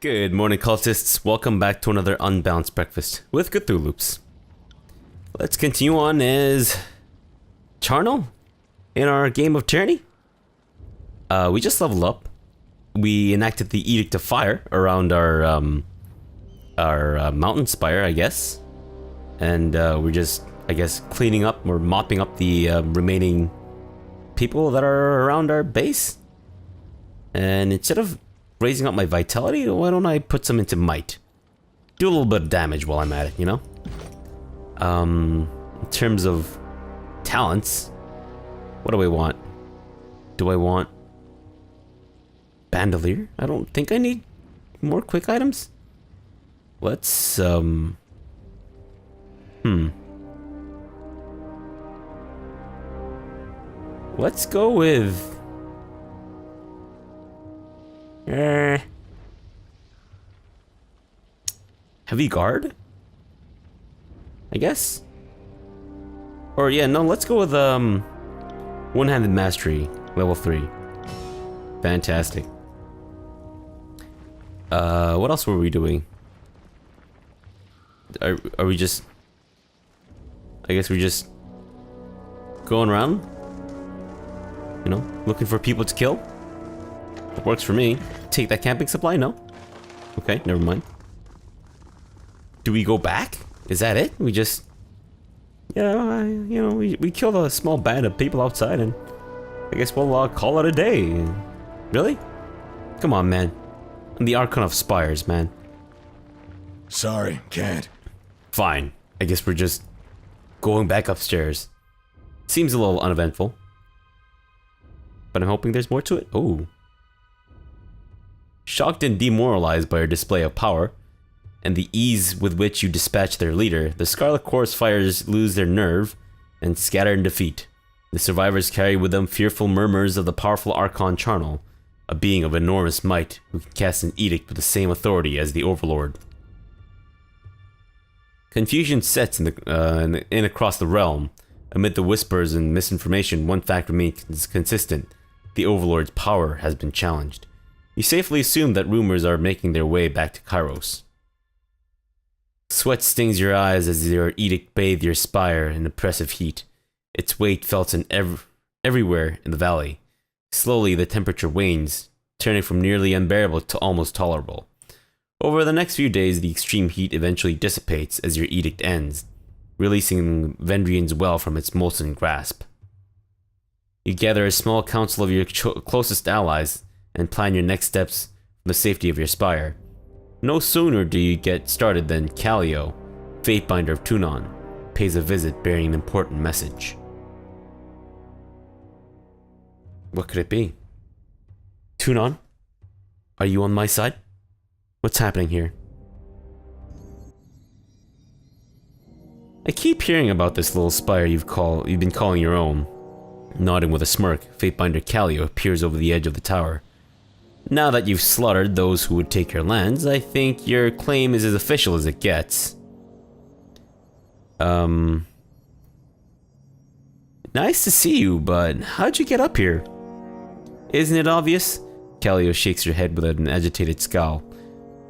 Good morning, cultists. Welcome back to another Unbalanced Breakfast with Cthulhu Loops. Let's continue on as Charnel in our game of Tyranny. We just leveled up. We enacted the Edict of Fire around our mountain spire, I guess. And we're just, I guess, cleaning up or mopping up the remaining people that are around our base. And instead of raising up my vitality, why don't I put some into might? Do a little bit of damage while I'm at it, you know? In terms of talents, what do I want? Do I want Bandolier? I don't think I need more quick items. Let's, Let's go with... Heavy guard? I guess? Or yeah, no, let's go with one-handed mastery, level 3. Fantastic. What else were we doing? Are we just... I guess we're just going around? You know, looking for people to kill? It works for me. Take that camping supply? No? Okay, never mind. Do we go back? Is that it? We just... Yeah, you know, we killed a small band of people outside and I guess we'll call it a day. Really? Come on, man. I'm the Archon of Spires, man. Sorry, can't. Fine. I guess we're just going back upstairs. Seems a little uneventful. But I'm hoping there's more to it. Oh. Shocked and demoralized by your display of power, and the ease with which you dispatch their leader, the Scarlet Chorus fighters lose their nerve and scatter in defeat. The survivors carry with them fearful murmurs of the powerful Archon Charnel, a being of enormous might who can cast an edict with the same authority as the Overlord. Confusion sets in across the realm. Amid the whispers and misinformation, one fact remains consistent. The Overlord's power has been challenged. You safely assume that rumors are making their way back to Kyros. Sweat stings your eyes as your edict bathed your spire in oppressive heat. Its weight felt everywhere in the valley. Slowly the temperature wanes, turning from nearly unbearable to almost tolerable. Over the next few days, the extreme heat eventually dissipates as your edict ends, releasing Vendrian's well from its molten grasp. You gather a small council of your closest allies and plan your next steps from the safety of your spire. No sooner do you get started than Callio, Fatebinder of Tunon, pays a visit bearing an important message. What could it be? Tunon? Are you on my side? What's happening here? I keep hearing about this little spire you've been calling your own. Nodding with a smirk, Fatebinder Callio appears over the edge of the tower. Now that you've slaughtered those who would take your lands, I think your claim is as official as it gets. Nice to see you, but how'd you get up here? Isn't it obvious? Callio shakes her head with an agitated scowl.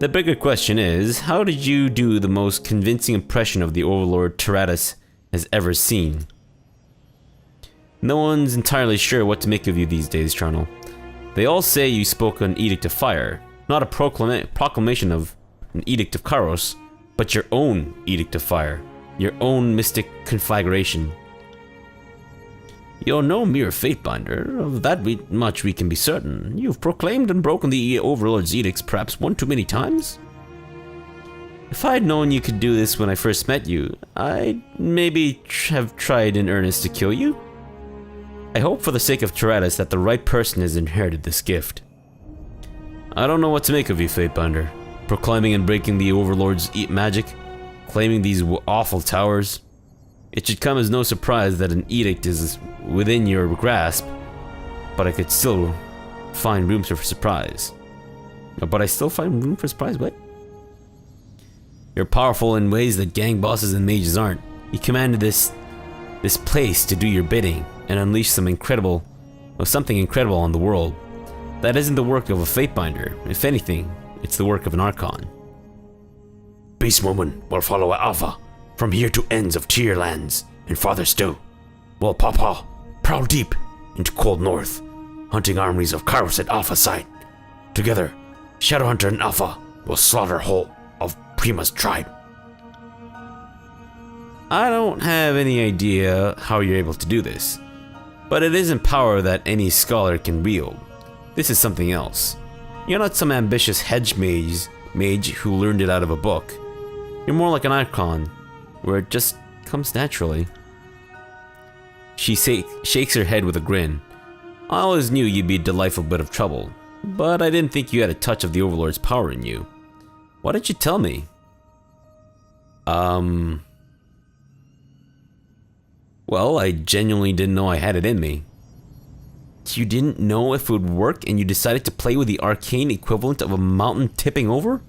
The bigger question is, how did you do the most convincing impression of the Overlord Terratus has ever seen? No one's entirely sure what to make of you these days, Charnel. They all say you spoke an Edict of Fire, not a proclamation of an Edict of Kyros, but your own Edict of Fire, your own mystic conflagration. You're no mere Fatebinder, of that much we can be certain. You've proclaimed and broken the Overlord's edicts perhaps one too many times. If I'd known you could do this when I first met you, I'd maybe have tried in earnest to kill you. I hope for the sake of Terratus that the right person has inherited this gift. I don't know what to make of you, Fatebinder. Proclaiming and breaking the Overlord's magic, claiming these awful towers. It should come as no surprise that an edict is within your grasp, but I could still find room for surprise. But I still find room for surprise? What? You're powerful in ways that gang bosses and mages aren't. You commanded this place to do your bidding and unleash something incredible on the world. That isn't the work of a Fatebinder. If anything, It's the work of an Archon. Beast Woman will follow Alpha from here to ends of Tier lands and farther still. While Pawpaw prowl deep into cold north, hunting armies of Kyros at Alpha site. Together, Shadowhunter and Alpha will slaughter whole of Prima's tribe. I don't have any idea how you're able to do this, but it isn't power that any scholar can wield. This is something else. You're not some ambitious hedge mage who learned it out of a book. You're more like an Archon, where it just comes naturally. She shakes her head with a grin. I always knew you'd be a delightful bit of trouble, but I didn't think you had a touch of the Overlord's power in you. Why didn't you tell me? Well, I genuinely didn't know I had it in me. You didn't know if it would work and you decided to play with the arcane equivalent of a mountain tipping over?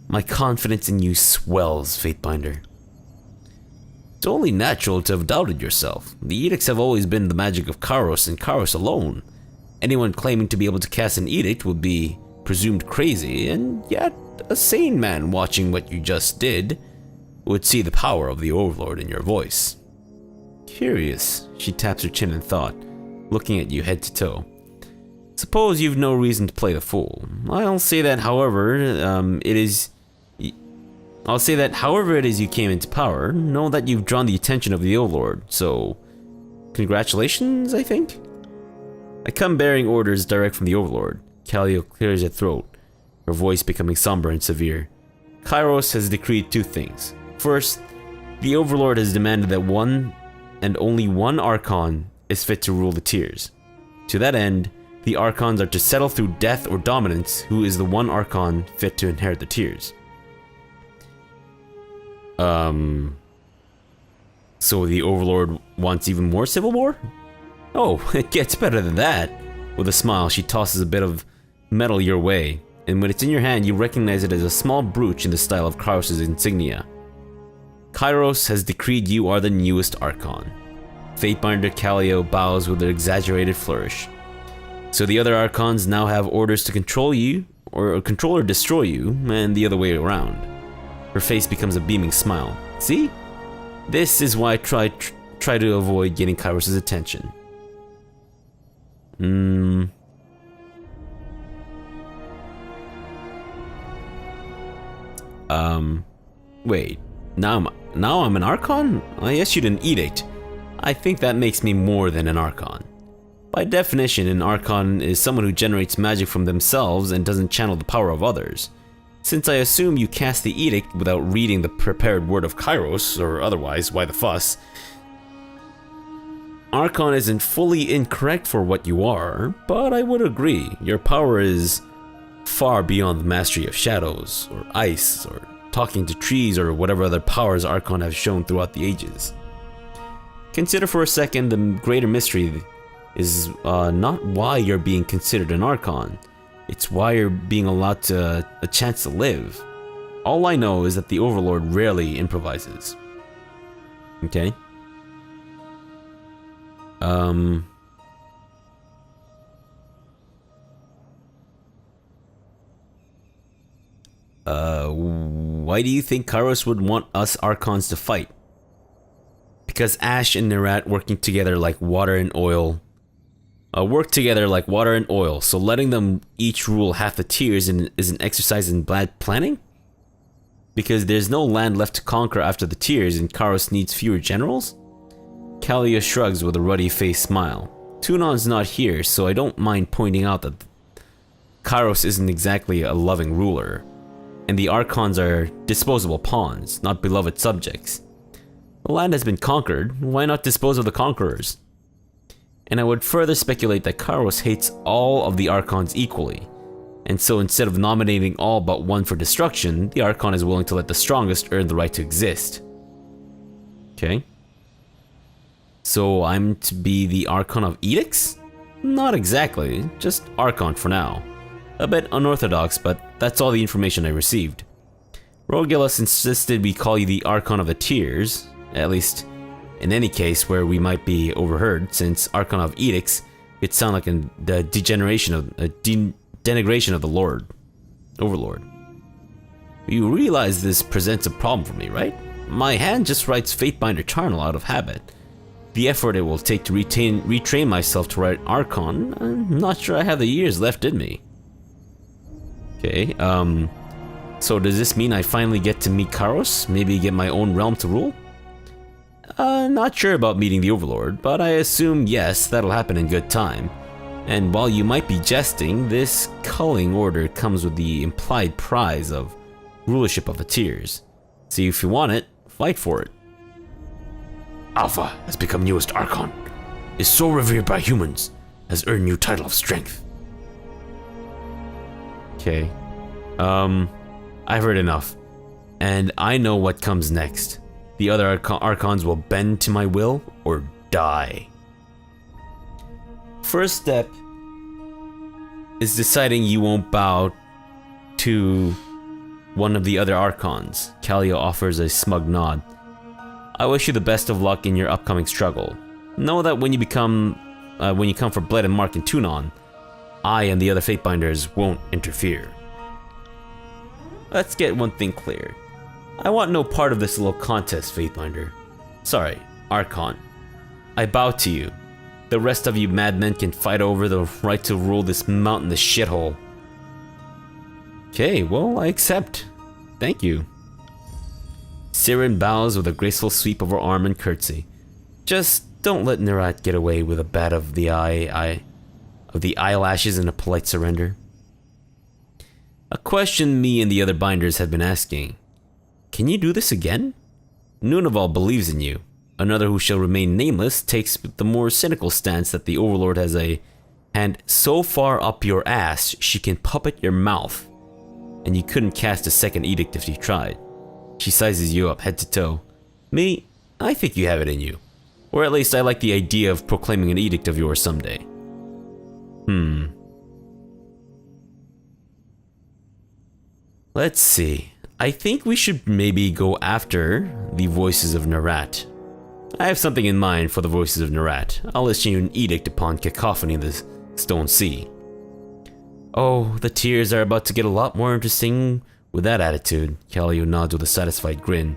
My confidence in you swells, Fatebinder. It's only natural to have doubted yourself. The edicts have always been the magic of Kyros and Kyros alone. Anyone claiming to be able to cast an edict would be presumed crazy, and yet a sane man watching what you just did would see the power of the Overlord in your voice. Curious, she taps her chin in thought, looking at you head to toe. Suppose you've no reason to play the fool. I'll say that however it is you came into power, know that you've drawn the attention of the Overlord, so congratulations, I think? I come bearing orders direct from the Overlord. Callio clears her throat, her voice becoming somber and severe. Kyros has decreed two things. First, the Overlord has demanded that one and only one Archon is fit to rule the tiers. To that end, the Archons are to settle through death or dominance who is the one Archon fit to inherit the tiers. So the Overlord wants even more civil war? Oh, it gets better than that. With a smile, she tosses a bit of metal your way, and when it's in your hand, you recognize it as a small brooch in the style of Kyros' insignia. Kyros has decreed you are the newest Archon. Fatebinder Callio bows with an exaggerated flourish. So the other Archons now have orders to control you, or control or destroy you, and the other way around. Her face becomes a beaming smile. See? This is why I try to avoid getting Kyros' attention. Wait. Now I'm an Archon? I issued an edict. I think that makes me more than an Archon. By definition, an Archon is someone who generates magic from themselves and doesn't channel the power of others. Since I assume you cast the edict without reading the prepared word of Kyros, or otherwise, why the fuss? Archon isn't fully incorrect for what you are, but I would agree, your power is far beyond the mastery of shadows, or ice, or talking to trees, or whatever other powers Archon have shown throughout the ages. Consider for a second the greater mystery is not why you're being considered an Archon. It's why you're being allowed a chance to live. All I know is that the Overlord rarely improvises. Okay? Why do you think Kyros would want us Archons to fight? Because Ash and Nerat working together like water and oil. So letting them each rule half the tiers is an exercise in bad planning? Because there's no land left to conquer after the tiers and Kyros needs fewer generals? Callio shrugs with a ruddy-faced smile. Tunon's not here, so I don't mind pointing out that Kyros isn't exactly a loving ruler, and the Archons are disposable pawns, not beloved subjects. The land has been conquered, why not dispose of the conquerors? And I would further speculate that Kyros hates all of the Archons equally, and so instead of nominating all but one for destruction, the Archon is willing to let the strongest earn the right to exist. Okay. So I'm to be the Archon of Edicts? Not exactly, just Archon for now. A bit unorthodox, but that's all the information I received. Rogulus insisted we call you the Archon of the Tiers, at least in any case where we might be overheard, since Archon of Edicts could sound like the denigration of the Lord. Overlord. You realize this presents a problem for me, right? My hand just writes Fatebinder Charnel out of habit. The effort it will take to retrain myself to write Archon, I'm not sure I have the years left in me. Okay, so does this mean I finally get to meet Kyros? Maybe get my own realm to rule? Not sure about meeting the Overlord, but I assume yes, that'll happen in good time. And while you might be jesting, this culling order comes with the implied prize of rulership of the tiers. See, if you want it, fight for it. Alpha has become newest Archon, is so revered by humans, has earned new title of strength. Okay. I've heard enough. And I know what comes next. The other Archons will bend to my will or die. First step is deciding you won't bow to one of the other Archons. Callio offers a smug nod. I wish you the best of luck in your upcoming struggle. Know that when you come for Bled and Mark and Tunon, I and the other Fatebinders won't interfere. Let's get one thing clear. I want no part of this little contest, Fatebinder. Sorry, Archon. I bow to you. The rest of you madmen can fight over the right to rule this mountainous shithole. Okay, well, I accept. Thank you. Siren bows with a graceful sweep of her arm and curtsy. Just don't let Nerat get away with a bat of the eyelashes and a polite surrender. A question me and the other binders have been asking. Can you do this again? Nunaval believes in you. Another who shall remain nameless takes the more cynical stance that the Overlord has a hand so far up your ass she can puppet your mouth, and you couldn't cast a second edict if you tried. She sizes you up head to toe. Me, I think you have it in you. Or at least I like the idea of proclaiming an edict of yours someday. Let's see. I think we should maybe go after the voices of Nerat. I have something in mind for the voices of Nerat. I'll issue you an edict upon cacophony of the Stone Sea. Oh, the tears are about to get a lot more interesting with that attitude. Callio nods with a satisfied grin,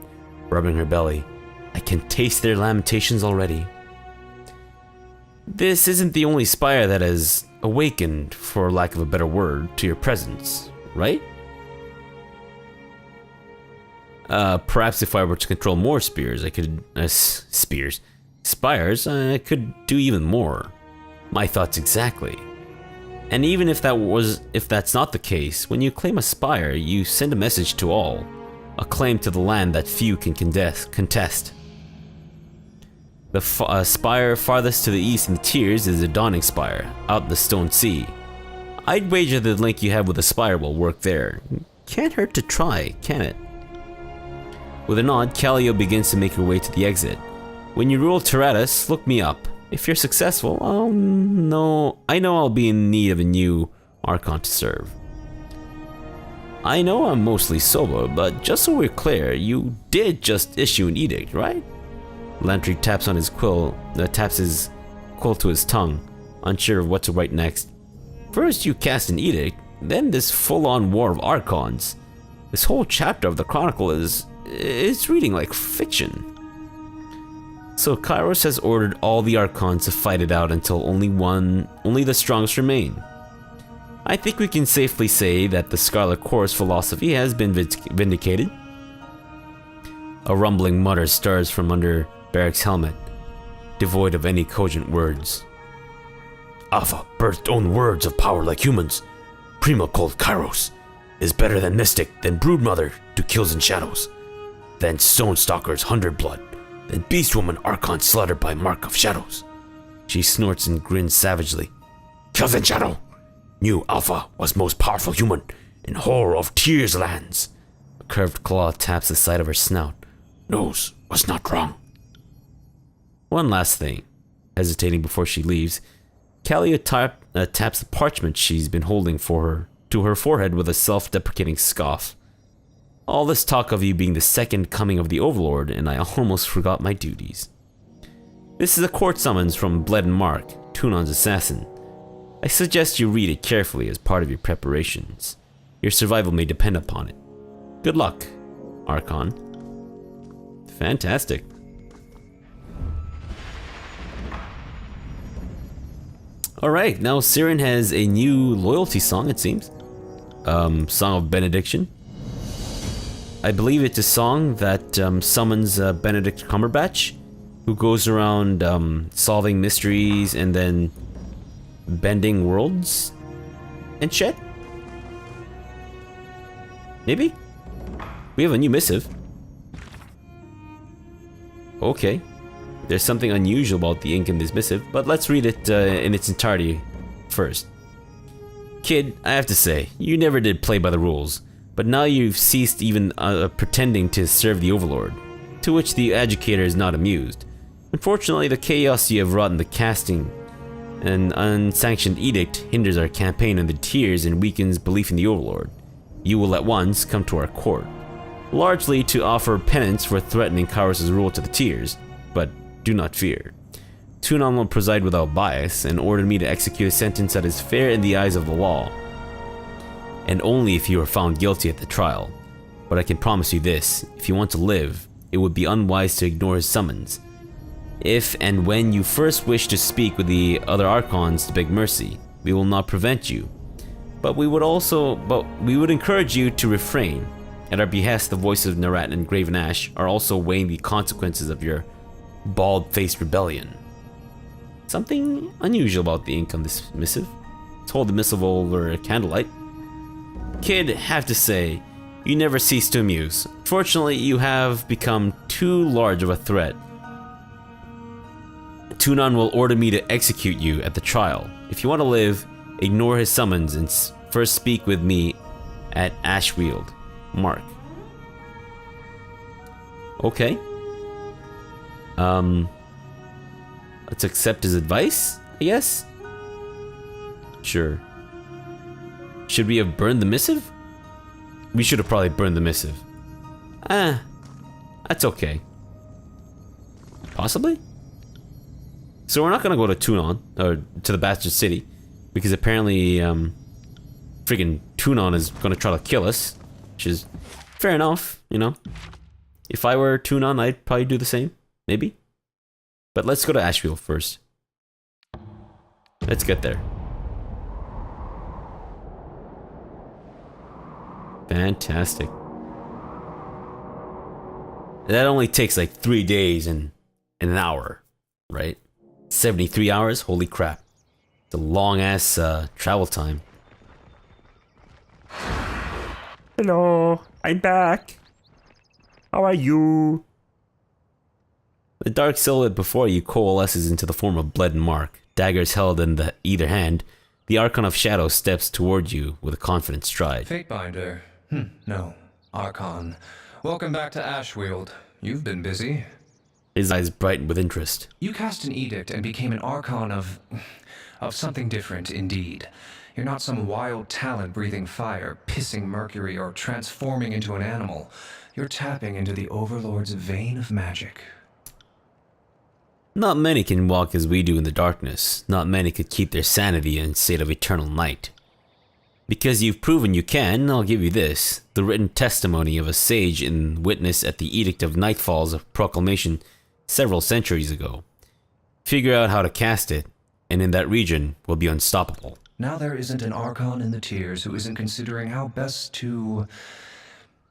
rubbing her belly. I can taste their lamentations already. This isn't the only spire that has awakened, for lack of a better word, to your presence, right? Perhaps if I were to control more spires, I could do even more. My thoughts exactly. And even if that's not the case, when you claim a spire, you send a message to all, a claim to the land that few can contest. The spire farthest to the east in the tiers is the Dawning Spire, out in the Stone Sea. I'd wager the link you have with the spire will work there. Can't hurt to try, can it? With a nod, Callio begins to make her way to the exit. When you rule Terratus, look me up. If you're successful, I know I'll be in need of a new Archon to serve. I know I'm mostly sober, but just so we're clear, you did just issue an edict, right? Lantry taps his quill to his tongue, unsure of what to write next. First you cast an edict, then this full-on war of Archons. This whole chapter of the Chronicle it's reading like fiction. So Kyros has ordered all the Archons to fight it out until only the strongest remain. I think we can safely say that the Scarlet Core's philosophy has been vindicated. A rumbling mutter stirs from under Barrick's helmet, devoid of any cogent words. Alpha birthed own words of power like humans. Prima called Kyros is better than Mystic, than Broodmother to Kills and Shadows, then Stone Stalker's 100 Blood, then Beastwoman Archon slaughtered by Mark of Shadows. She snorts and grins savagely. Kills and Shadow knew Alpha was most powerful human in horror of Tears lands. A curved claw taps the side of her snout. Knows was not wrong. One last thing. Hesitating before she leaves, Callio taps the parchment she's been holding for her to her forehead with a self-deprecating scoff. All this talk of you being the second coming of the Overlord, and I almost forgot my duties. This is a court summons from Bled and Mark, Tunon's assassin. I suggest you read it carefully as part of your preparations. Your survival may depend upon it. Good luck, Archon. Fantastic. Alright, now Siren has a new loyalty song, it seems. Song of Benediction. I believe it's a song that summons Benedict Cumberbatch, who goes around solving mysteries and then bending worlds and shit. Maybe? We have a new missive. Okay. There's something unusual about the ink in this missive, but let's read it in its entirety first. Kid, I have to say, you never did play by the rules, but now you've ceased even pretending to serve the Overlord, to which the educator is not amused. Unfortunately, the chaos you have wrought in the casting an unsanctioned edict hinders our campaign in the tiers and weakens belief in the Overlord. You will at once come to our court, largely to offer penance for threatening Kyros' rule to the tiers, but do not fear. Tunon will preside without bias and order me to execute a sentence that is fair in the eyes of the law, and only if you are found guilty at the trial. But I can promise you this, if you want to live, it would be unwise to ignore his summons. If and when you first wish to speak with the other Archons to beg mercy, we will not prevent you. But we would encourage you to refrain. At our behest, the voices of Nerat and Graven Ash are also weighing the consequences of your bald-faced rebellion. Something unusual about the ink on this missive. Let's hold the missive over candlelight. Kid, have to say, you never cease to amuse. Fortunately, you have become too large of a threat. Tunon will order me to execute you at the trial. If you want to live, ignore his summons and first speak with me at Ashweald. Mark. Okay. Let's accept his advice, I guess? Sure. Should we have burned the missive? We should have probably burned the missive. That's okay. Possibly? So we're not gonna go to Tunon, or to the Bastard City, because apparently, friggin' Tunon is gonna try to kill us, which is fair enough, you know? If I were Tunon, I'd probably do the same, maybe? But let's go to Ashfield first. Let's get there. Fantastic. That only takes like 3 days and an hour, right? 73 hours? Holy crap. It's a long ass travel time. Hello, I'm back. How are you? The dark silhouette before you coalesces into the form of Bled and Mark, daggers held in either hand. The Archon of Shadow steps toward you with a confident stride. Fatebinder. No. Archon. Welcome back to Ashweald. You've been busy. His eyes brighten with interest. You cast an edict and became an Archon of something different indeed. You're not some wild talent breathing fire, pissing mercury, or transforming into an animal. You're tapping into the Overlord's vein of magic. Not many can walk as we do in the darkness. Not many could keep their sanity in state of eternal night. Because you've proven you can, I'll give you this. The written testimony of a sage in witness at the Edict of Nightfall's proclamation several centuries ago. Figure out how to cast it, and in that region, we'll be unstoppable. Now there isn't an Archon in the tiers who isn't considering how best to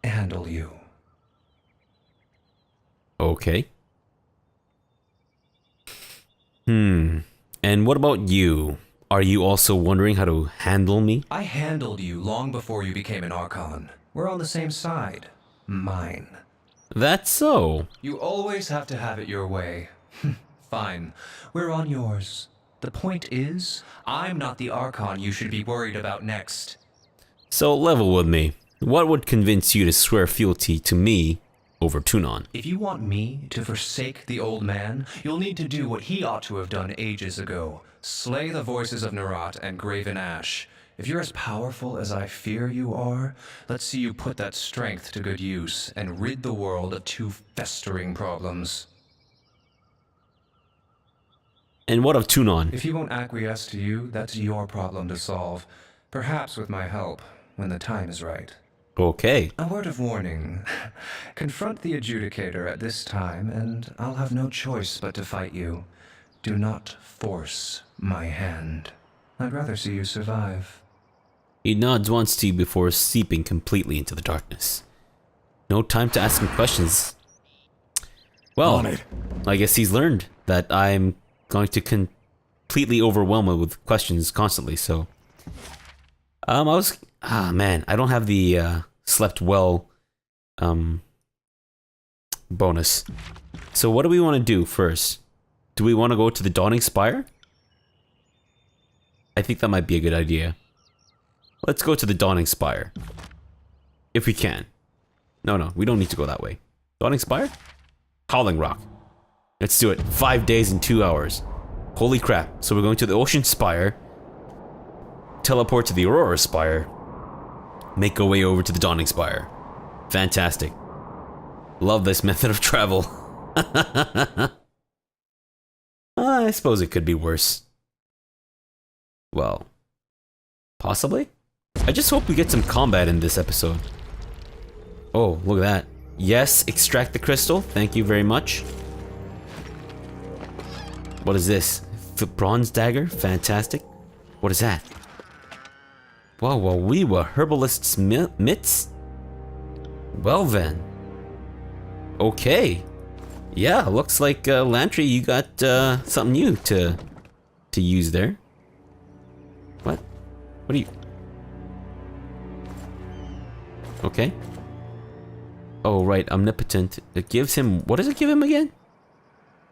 handle you. Okay. And what about you? Are you also wondering how to handle me? I handled you long before you became an Archon. We're on the same side. Mine. That's so. You always have to have it your way. Fine. We're on yours. The point is, I'm not the Archon you should be worried about next. So level with me. What would convince you to swear fealty to me over Tunon? If you want me to forsake the old man, you'll need to do what he ought to have done ages ago. Slay the voices of Nerat and Graven Ash. If you're as powerful as I fear you are, let's see you put that strength to good use and rid the world of two festering problems. And what of Tunon? If he won't acquiesce to you, that's your problem to solve. Perhaps with my help. when the time is right. Okay. A word of warning. Confront the adjudicator at this time, and I'll have no choice but to fight you. Do not force my hand. I'd rather see you survive. He nods once to you before seeping completely into the darkness. No time to ask him questions. Well, On it. I guess he's learned that I'm going to completely overwhelm him with questions constantly, so... man, I don't have the slept well bonus. So what do we want to do first? Do we want to go to the Dawning Spire? I think that might be a good idea. Let's go to the Dawning Spire. If we can. No, we don't need to go that way. Dawning Spire? Howling Rock. Let's do it. 5 days and 2 hours. Holy crap. So we're going to the Ocean Spire. Teleport to the Aurora Spire. Make our way over to the Dawning Spire. Fantastic. Love this method of travel. I suppose it could be worse. Well, possibly? I just hope we get some combat in this episode. Oh, look at that. Yes, extract the crystal. Thank you very much. What is this? Bronze dagger? Fantastic. What is that? Wow, well, we were herbalist's mitts? Well then. Okay. Yeah, looks like Lantry, you got something new to use there. What? What are you? Okay. Oh, right, omnipotent. It gives him, what does it give him again?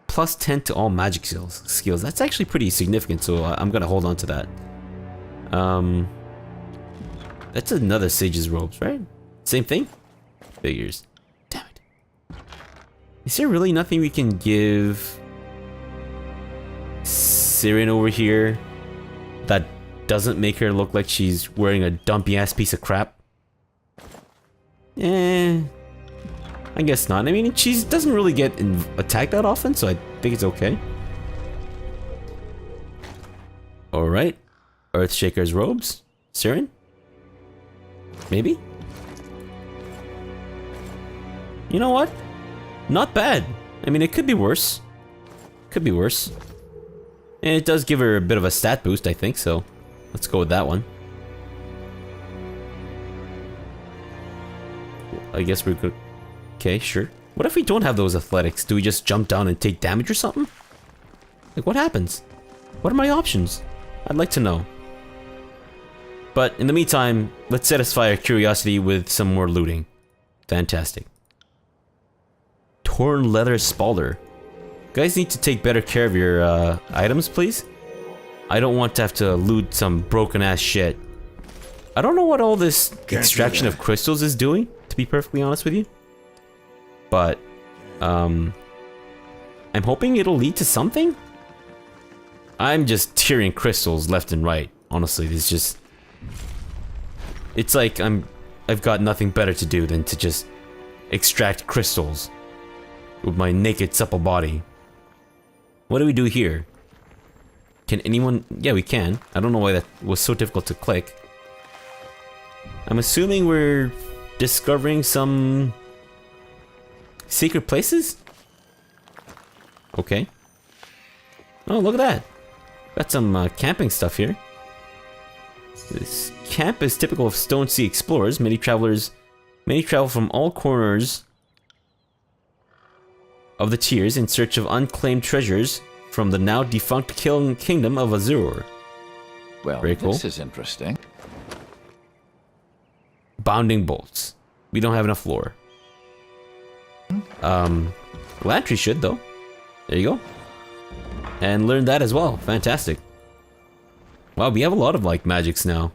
Plus 10 to all magic skills. That's actually pretty significant, so I'm gonna hold on to that. That's another Sage's Robes, right? Same thing? Figures. Damn it. Is there really nothing we can give Siren over here that doesn't make her look like she's wearing a dumpy ass piece of crap? I guess not. I mean, she doesn't really get attacked that often, so I think it's okay. Alright. Earthshaker's Robes. Siren? Maybe? You know what? Not bad. I mean, it could be worse. Could be worse. And it does give her a bit of a stat boost, I think, so let's go with that one. I guess we're good. Okay, sure. What if we don't have those athletics? Do we just jump down and take damage or something? Like, what happens? What are my options? I'd like to know. But in the meantime, let's satisfy our curiosity with some more looting. Fantastic. Torn leather spalder. Guys need to take better care of your items, please. I don't want to have to loot some broken ass shit. I don't know what all this extraction of crystals is doing, to be perfectly honest with you. But, I'm hoping it'll lead to something? I'm just tearing crystals left and right. Honestly, it's just... It's like I've got nothing better to do than to just extract crystals with my naked supple body. What do we do here? Can anyone... Yeah, we can. I don't know why that was so difficult to click. I'm assuming we're discovering some secret places? Okay. Oh, look at that. Got some camping stuff here. This camp is typical of Stone Sea explorers. Many travel from all corners of the tiers in search of unclaimed treasures from the now defunct kingdom of Azure. Well, very cool. This is interesting. Bounding bolts. We don't have enough floor. Lantry should though. There you go. And learn that as well. Fantastic. Wow, we have a lot of like magics now.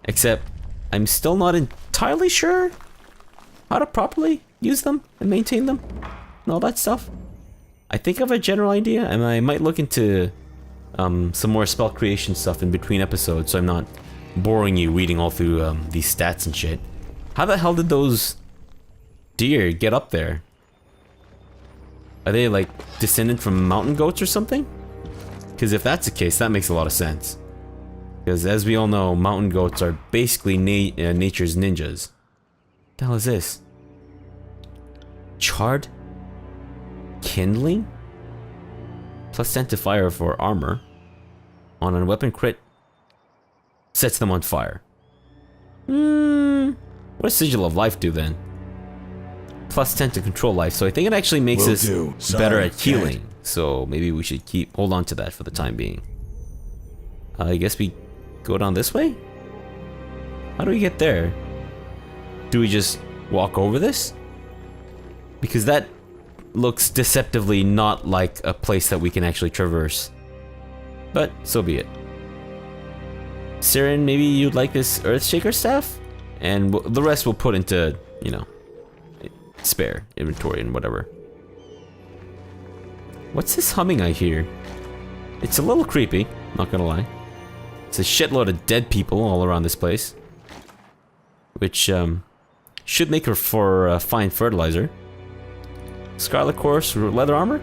Except I'm still not entirely sure how to properly use them and maintain them and all that stuff. I think I have a general idea, and I might look into some more spell creation stuff in between episodes, so I'm not boring you reading all through these stats and shit. How the hell did those deer get up there? Are they like descended from mountain goats or something? Because if that's the case, that makes a lot of sense. Because as we all know, mountain goats are basically nature's ninjas. What the hell is this? Charred kindling? Plus 10 to fire for armor. On a weapon crit. Sets them on fire. What does Sigil of Life do then? Plus 10 to control life. So I think it actually makes Will us do. better Sorry, at healing. So maybe we should hold on to that for the time being. I guess we go down this way? How do we get there? Do we just walk over this? Because that looks deceptively not like a place that we can actually traverse. But so be it. Siren, maybe you'd like this Earthshaker staff? And the rest we'll put into, you know, spare inventory and whatever. What's this humming I hear? It's a little creepy, not gonna lie. It's a shitload of dead people all around this place. Which, should make her for fine fertilizer. Scarlet Course leather armor?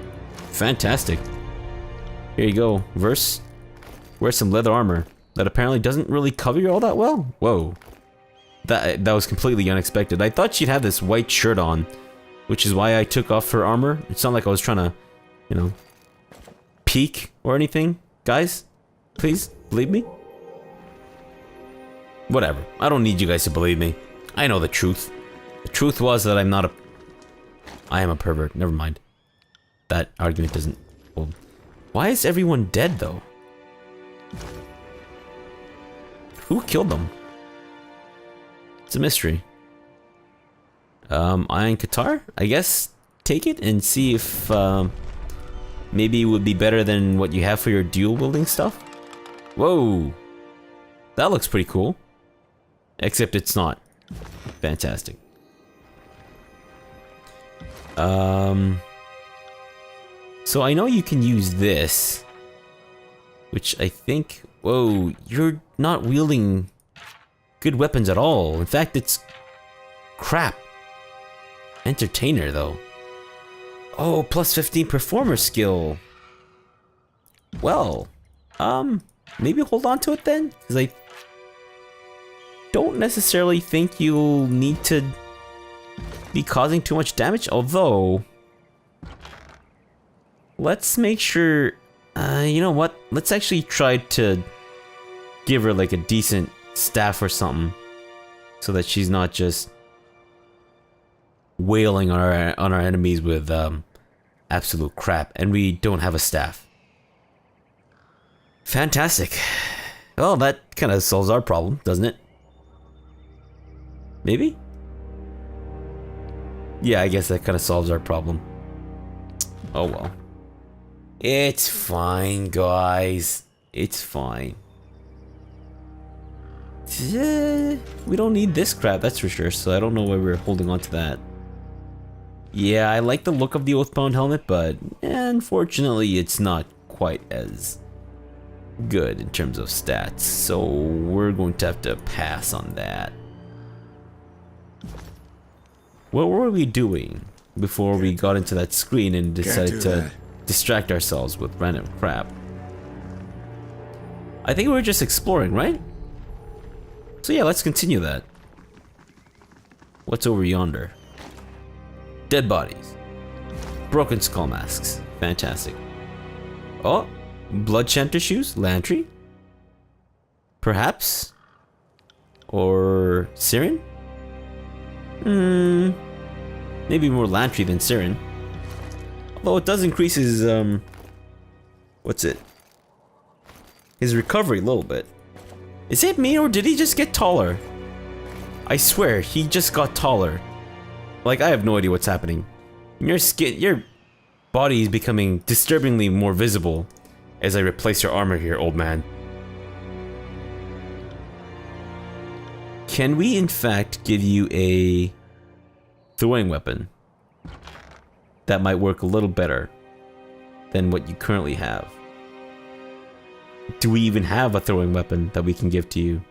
Fantastic. Here you go, Verse. Wear some leather armor that apparently doesn't really cover you all that well. Whoa. That was completely unexpected. I thought she'd have this white shirt on, which is why I took off her armor. It's not like I was trying to, you know, peek or anything. Guys, please, believe me. Whatever. I don't need you guys to believe me. I know the truth. The truth was that I am a pervert. Never mind. That argument doesn't hold. Why is everyone dead, though? Who killed them? It's a mystery. Iron Qatar? I guess take it and see if maybe it would be better than what you have for your dual wielding stuff. Whoa! That looks pretty cool. Except it's not. Fantastic. So I know you can use this, which I think, whoa, you're not wielding good weapons at all. In fact, it's crap. Entertainer though. Oh, plus 15 performer skill. Well, maybe hold on to it then, because I don't necessarily think you'll need to be causing too much damage, although let's make sure, you know what, let's actually try to give her like a decent staff or something so that she's not just wailing on our enemies with absolute crap, and we don't have a staff. Fantastic. Well, that kind of solves our problem, doesn't it? Maybe? Yeah, I guess that kind of solves our problem. Oh well. It's fine, guys. It's fine. We don't need this crap, that's for sure, so I don't know why we're holding on to that. Yeah, I like the look of the Oathbound helmet, but unfortunately it's not quite as good in terms of stats, so we're going to have to pass on that. What were we doing before we got into that screen and decided to distract ourselves with random crap? I think we were just exploring, right? So yeah, let's continue that. What's over yonder? Dead bodies. Broken skull masks. Fantastic. Oh, blood chanter shoes? Lantry? Perhaps? Or Siren? Maybe more Lantry than Siren. Although it does increase his, what's it? His recovery a little bit. Is it me or did he just get taller? I swear, he just got taller. Like, I have no idea what's happening. Your skin, your body is becoming disturbingly more visible as I replace your armor here, old man. Can we, in fact, give you a throwing weapon that might work a little better than what you currently have? Do we even have a throwing weapon that we can give to you?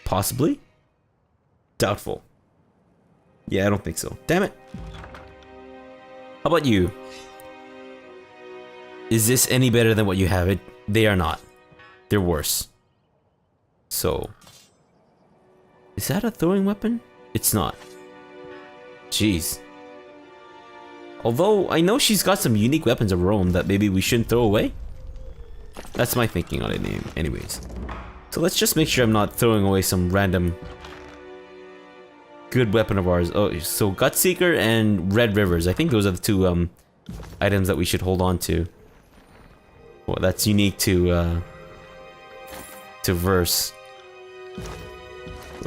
Possibly? Doubtful. Yeah, I don't think so. Damn it. How about you? Is this any better than what you have? They are not. They're worse. So, is that a throwing weapon? It's not. Jeez. Although, I know she's got some unique weapons of her own that maybe we shouldn't throw away. That's my thinking on it anyways. So let's just make sure I'm not throwing away some random good weapon of ours. Oh, so Gutseeker and Red Rivers. I think those are the two items that we should hold on to. Well, that's unique to Verse.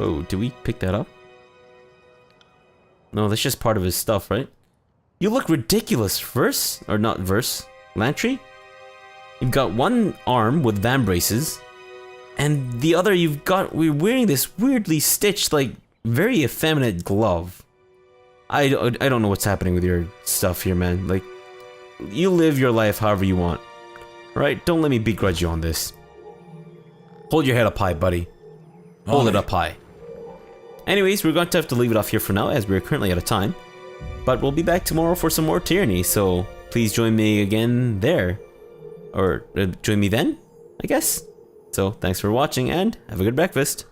Oh, did we pick that up? No, that's just part of his stuff, right? You look ridiculous, Verse. Or not Verse. Lantry? You've got one arm with van braces, and the other we're wearing this weirdly stitched, like, very effeminate glove. I don't know what's happening with your stuff here, man. Like, you live your life however you want. Alright, don't let me begrudge you on this. Hold your head up high, buddy. Hold it up high. Anyways, we're going to have to leave it off here for now, as we're currently out of time. But we'll be back tomorrow for some more Tyranny, so please join me again there. Or join me then, I guess. So, thanks for watching, and have a good breakfast.